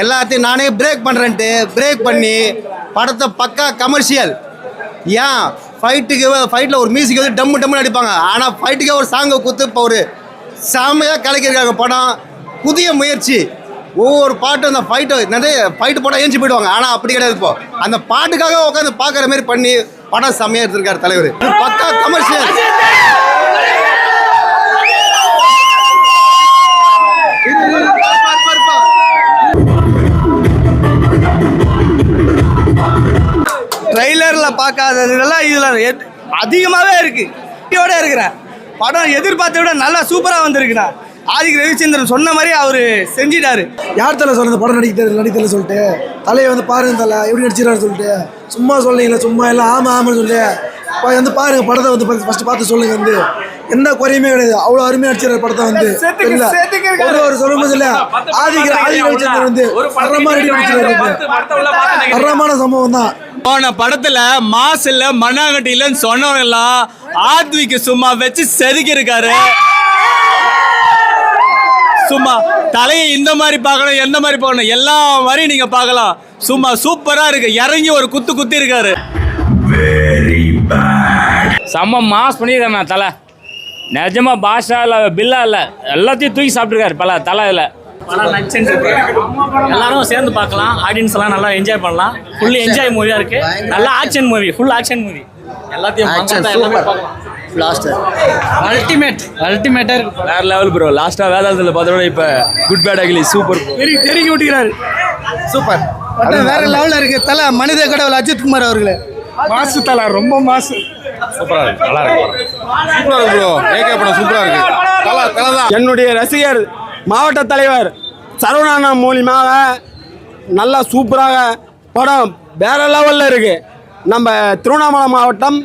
எல்லாத்தையும் நானே break பண்ணுறேன்ட்டு break பண்ணி படத்தை பக்கா கமர்ஷியல். ஏன் ஃபைட்டில் ஒரு மியூசிக் வந்து டம்முன்னு அடிப்பாங்க, ஆனால் ஃபைட்டுக்கே ஒரு சாங்கை கொடுத்து இப்போ ஒரு செம்மையாக கலக்கியிருக்காங்க படம். புதிய முயற்சி. ஒவ்வொரு பாட்டும் அந்த நிறைய ஃபைட்டு போட்டால் ஏஞ்சி போயிடுவாங்க, ஆனால் அப்படி கிடையாது. இப்போ அந்த பாட்டுக்காக உட்காந்து பார்க்குற மாதிரி பண்ணி படம் செம்மையாக எடுத்திருக்காரு தலைவர். பக்கா கமர்ஷியல். ட்ரெய்லரில் பார்க்காததுலாம் இதில் அதிகமாகவே இருக்குது. இருக்கிறேன் படம் எதிர்பார்த்த விட நல்லா சூப்பராக வந்திருக்குண்ணா. ஆதிக் ரவிச்சந்திரன் சொன்ன மாதிரி அவர் செஞ்சிட்டாரு. யார் தலை சொல்லுறது படம் நடித்தல சொல்லிட்டு தலையை வந்து பாருங்க தலை எப்படி நடிச்சிடறாரு சொல்லிட்டு சும்மா சொல்லிங்களா, சும்மா எல்லாம் ஆமான்னு சொல்லிட்டு வந்து பாருங்க படத்தை வந்து ஃபர்ஸ்ட் பார்த்து சொல்லுங்க. வந்து எந்த குறையுமே கிடையாது, அவ்வளோ அருமையாக நடிச்சிடறாரு படத்தை. வந்து ஒரு சொல்லும்போது இல்லை ஆதிக் ரவிச்சந்திரன் வந்து தரமான சம்பவம் தான். போன படத்துல மாஸ் இல்ல மண்ணாங்கட்டி இல்லன்னு சொன்னவங்க எல்லாம் ஆத்விக்கு சும்மா வச்சு செதுக்கி இருக்காரு. சும்மா தலையை இந்த மாதிரி பார்க்கணும், எந்த மாதிரி பார்க்கணும், எல்லா மாதிரியும் நீங்க பார்க்கலாம். சும்மா சூப்பரா இருக்கு. இறங்கி ஒரு குத்தி இருக்காரு. செம்ம மாஸ் பண்ணியிருக்காரு தலை. நிஜமா பாஷா இல்லை பில்லா இல்லை, எல்லாத்தையும் தூக்கி சாப்பிட்டுருக்காரு பல தலை. இல்லை எல்லாரும் சேர்ந்து பார்க்கலாம். ஆடியன்ஸ் எல்லாம் நல்லா என்ஜாய் பண்ணலாம். ஃபுல்லி என்ஜாய் மூவியா இருக்கு. நல்ல action movie, full action movie. எல்லாத்தையும் அல்டிமேட்டா இருக்கு. வேற லெவல் ப்ரோ. லாஸ்டா வேதாளத்துல பார்த்தோட இப்ப குட் பேட் அகிலி சூப்பர் தெருக்கி விட்டுக்கிறாரு. சூப்பர். வேற லெவலில் இருக்கு தலை. மனித கடவுள் அஜித் குமார் அவர்களே மாசு தலை, ரொம்ப மாசு. சூப்பரா இருக்கு, நல்லா இருக்கு, சூப்பரா இருக்கு ப்ரோ. ஏகே படம் சூப்பரா இருக்கு. என்னுடைய ரசிகர் மாவட்ட தலைவர் சரவணா மூலியமாக நல்லா சூப்பராக படம் வேற லெவலில் இருக்கு. நம்ம திருவண்ணாமலை மாவட்டம்